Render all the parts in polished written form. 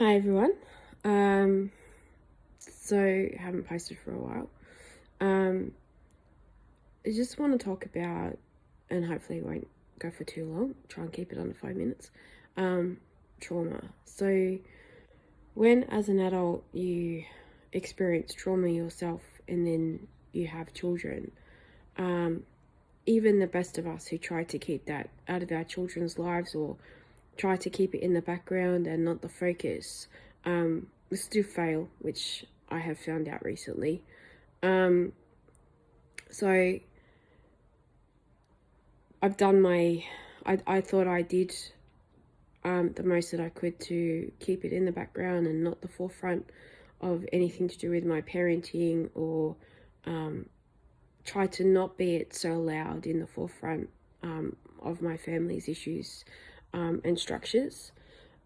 Hi everyone. So haven't posted for a while. I just want to talk about, and hopefully it won't go for too long. Try and keep it under 5 minutes. Trauma. So when, as an adult, you experience trauma yourself, and then you have children, even the best of us who try to keep that out of our children's lives or try to keep it in the background and not the focus, we still fail, which I have found out recently. So I've done I thought I did the most that I could to keep it in the background and not the forefront of anything to do with my parenting, or try to not be it so loud in the forefront of my family's issues and structures.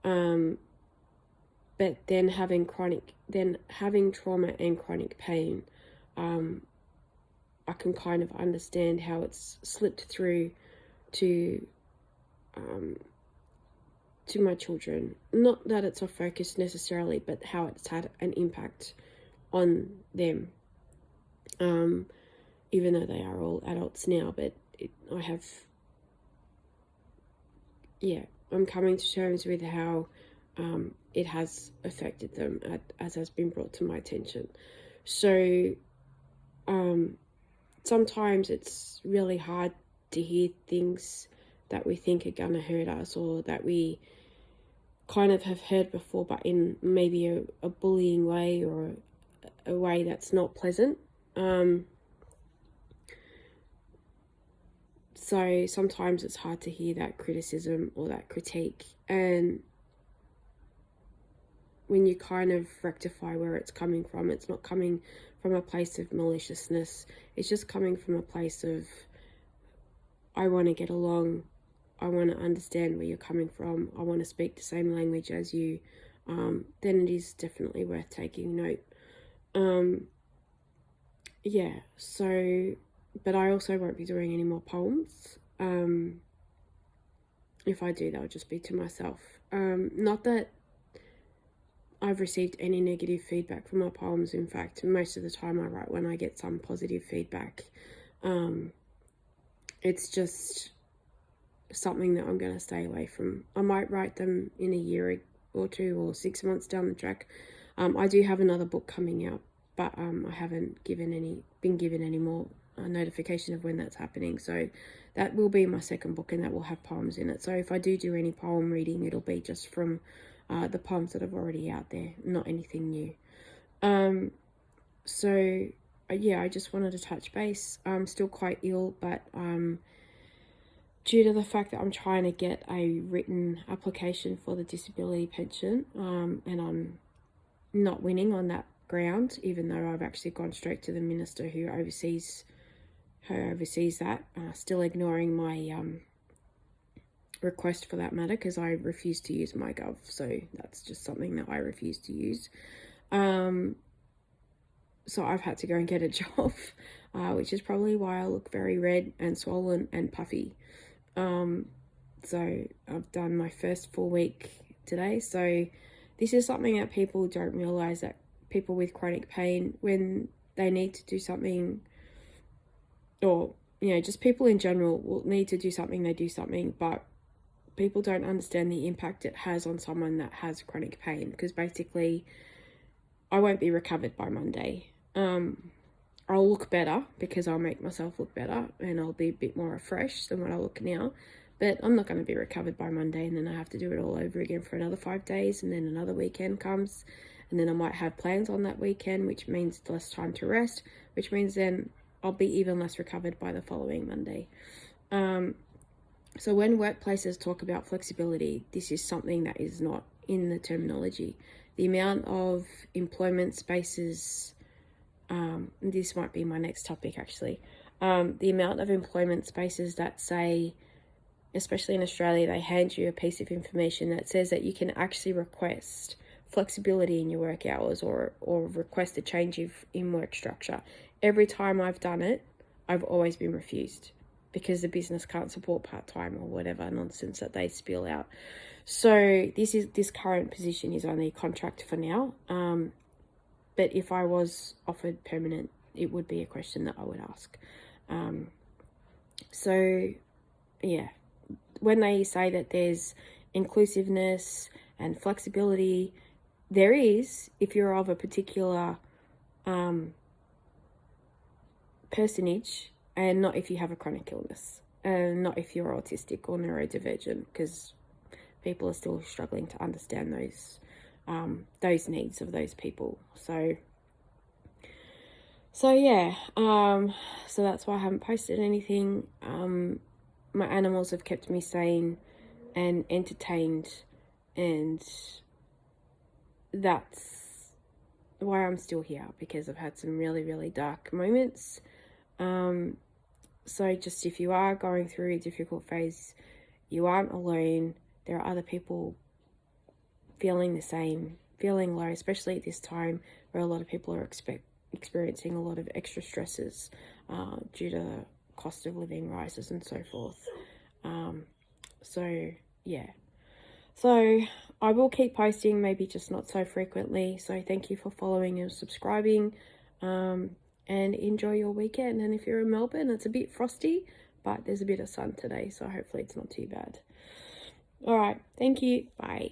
But then having trauma and chronic pain, I can kind of understand how it's slipped through to my children. Not that it's a focus necessarily, but how it's had an impact on them. Even though they are all adults now, but I'm coming to terms with how it has affected them, as has been brought to my attention. So sometimes it's really hard to hear things that we think are going to hurt us, or that we kind of have heard before, but in maybe a bullying way, or a way that's not pleasant. So sometimes it's hard to hear that criticism or that critique, and when you kind of rectify where it's coming from, it's not coming from a place of maliciousness. It's just coming from a place of, I want to get along, I want to understand where you're coming from, I want to speak the same language as you, then it is definitely worth taking note. But I also won't be doing any more poems. If I do, they'll just be to myself. Not that I've received any negative feedback from my poems. In fact, most of the time I write when I get some positive feedback. It's just something that I'm going to stay away from. I might write them in a year or two, or 6 months down the track. I do have another book coming out, but I haven't been given any more notification of when that's happening. So that will be my second book, and that will have poems in it. So if I do any poem reading, it'll be just from the poems that are already out there, not anything new. I just wanted to touch base. I'm still quite ill, but due to the fact that I'm trying to get a written application for the disability pension, and I'm not winning on that ground, even though I've actually gone straight to the minister who oversees that, still ignoring my request for that matter, because I refuse to use MyGov. So that's just something that I refuse to use. So I've had to go and get a job, which is probably why I look very red and swollen and puffy. So I've done my first full week today. So this is something that people don't realize, that people with chronic pain, when they need to do something, or just people in general will need to do something, they do something, but people don't understand the impact it has on someone that has chronic pain, because basically I won't be recovered by Monday. I'll look better, because I'll make myself look better, and I'll be a bit more refreshed than what I look now, but I'm not going to be recovered by Monday, and then I have to do it all over again for another 5 days, and then another weekend comes, and then I might have plans on that weekend, which means less time to rest, which means then I'll be even less recovered by the following Monday. So when workplaces talk about flexibility, this is something that is not in the terminology. The amount of employment spaces, this might be my next topic actually, the amount of employment spaces that say, especially in Australia, they hand you a piece of information that says that you can actually request flexibility in your work hours, or request a change in work structure. Every time I've done it, I've always been refused. because the business can't support part-time or whatever nonsense that they spill out. So this current position is only a contract for now. But if I was offered permanent, it would be a question that I would ask. So yeah, when they say that there's inclusiveness and flexibility, there is, if you're of a particular personage, and not if you have a chronic illness, and not if you're autistic or neurodivergent, because people are still struggling to understand those needs of those people. So yeah, so that's why I haven't posted anything. My animals have kept me sane and entertained, and that's why I'm still here, because I've had some really, really dark moments. So just if you are going through a difficult phase, you aren't alone. There are other people feeling the same, feeling low, especially at this time where a lot of people are experiencing a lot of extra stresses due to cost of living rises and so forth. So yeah, so I will keep posting, maybe just not so frequently. So thank you for following and subscribing, and enjoy your weekend. And if you're in Melbourne, it's a bit frosty, but there's a bit of sun today, so hopefully it's not too bad. All right, thank you, bye.